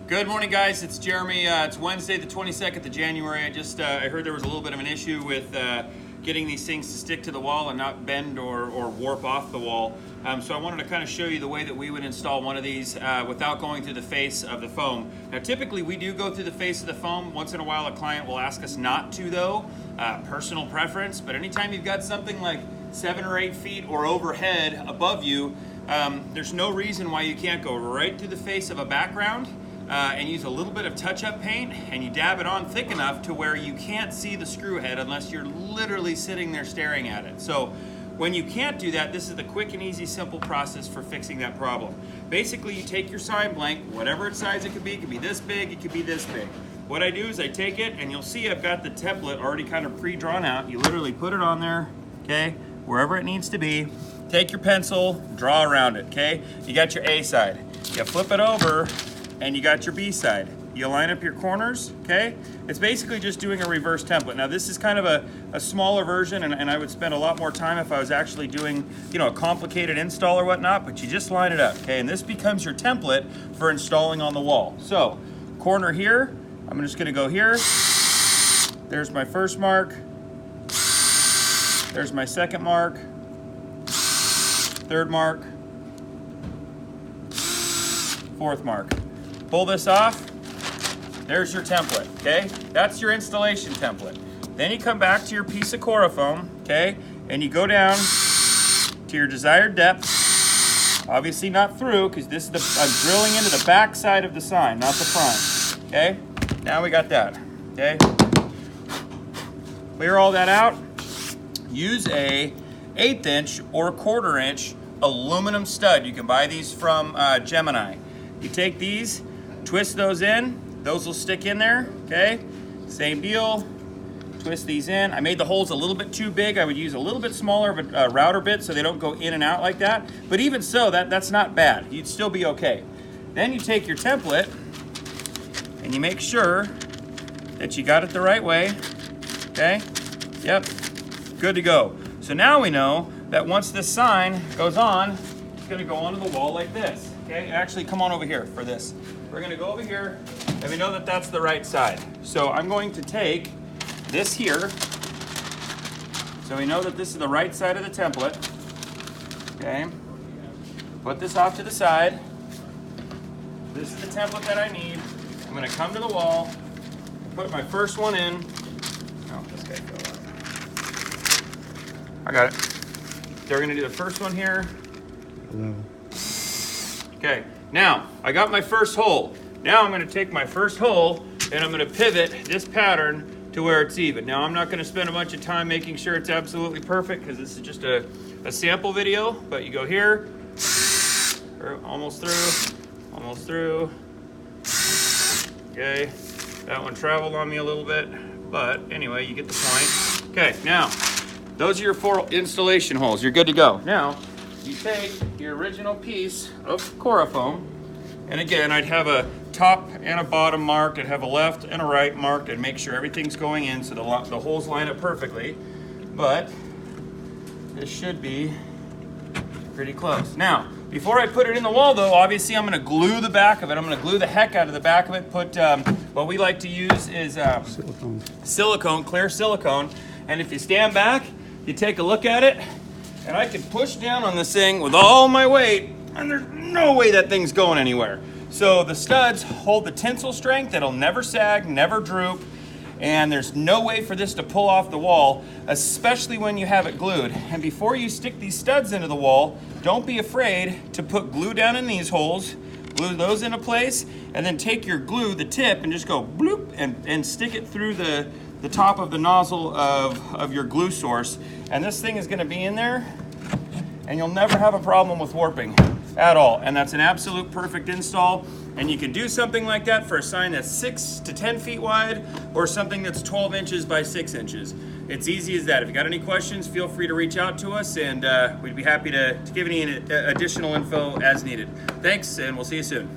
Good morning, guys. It's Jeremy. It's Wednesday, the 22nd of January. I heard there was a little bit of an issue with getting these things to stick to the wall and not bend or warp off the wall. So I wanted to kind of show you the way that we would install one of these without going through the face of the foam. Now, typically we do go through the face of the foam. Once in a while, a client will ask us not to, though. Personal preference. But anytime you've got something like 7 or 8 feet or overhead above you, there's no reason why you can't go right through the face of a background and use a little bit of touch-up paint, and you dab it on thick enough to where you can't see the screw head unless you're literally sitting there staring at it. So when you can't do that, this is the quick and easy, simple process for fixing that problem. Basically, you take your sign blank, whatever size it could be this big, it could be this big. What I do is I take it, and you'll see I've got the template already kind of pre-drawn out. You literally put it on there, okay, wherever it needs to be. Take your pencil, draw around it, okay? You got your A side. You flip it over, and you got your B side. You line up your corners, okay? It's basically just doing a reverse template. Now, this is kind of a smaller version, and I would spend a lot more time if I was actually doing, a complicated install or whatnot, but you just line it up, okay? And this becomes your template for installing on the wall. So, corner here, I'm just gonna go here. There's my first mark. There's my second mark. Third mark. Fourth mark. Pull this off, there's your template, okay? That's your installation template. Then you come back to your piece of Corafoam, okay? And you go down to your desired depth, obviously not through, because this is I'm drilling into the back side of the sign, not the front, okay? Now we got that, okay? Clear all that out. Use a 1/8 inch or 1/4 inch aluminum stud. You can buy these from Gemini. You take these, twist those in, those will stick in there, okay? Same deal, twist these in. I made the holes a little bit too big. I would use a little bit smaller of a router bit so they don't go in and out like that. But even so, that's not bad. You'd still be okay. Then you take your template and you make sure that you got it the right way, okay? Yep, good to go. So now we know that once this sign goes on, it's gonna go onto the wall like this. Okay, actually come on over here for this. We're gonna go over here and we know that that's the right side. So I'm going to take this here. So we know that this is the right side of the template. Okay, put this off to the side. This is the template that I need. I'm gonna come to the wall, put my first one in. Oh, this guy fell out. I got it. They're gonna do the first one here. Okay, now I got my first hole. Now I'm gonna take my first hole and I'm gonna pivot this pattern to where it's even. Now I'm not gonna spend a bunch of time making sure it's absolutely perfect because this is just a sample video, but you go here, almost through. Okay, that one traveled on me a little bit, but anyway, you get the point. Okay, now, those are your 4 installation holes. You're good to go. Now, you take your original piece of Corafoam, and again, I'd have a top and a bottom mark, I'd have a left and a right mark, and make sure everything's going in so the holes line up perfectly, but this should be pretty close. Now, before I put it in the wall though, obviously I'm gonna glue the back of it. I'm gonna glue the heck out of the back of it. Put, what we like to use is silicone, clear silicone, and if you stand back, you take a look at it, and I can push down on this thing with all my weight, and there's no way that thing's going anywhere. So the studs hold the tensile strength. It'll never sag, never droop, and there's no way for this to pull off the wall, especially when you have it glued. And before you stick these studs into the wall, don't be afraid to put glue down in these holes, glue those into place, and then take your glue, the tip, and just go bloop, and stick it through the top of the nozzle of your glue source. And this thing is gonna be in there, and you'll never have a problem with warping at all. And that's an absolute perfect install. And you can do something like that for a sign that's 6 to 10 feet wide, or something that's 12 inches by 6 inches. It's easy as that. If you got any questions, feel free to reach out to us, and we'd be happy to give any additional info as needed. Thanks, and we'll see you soon.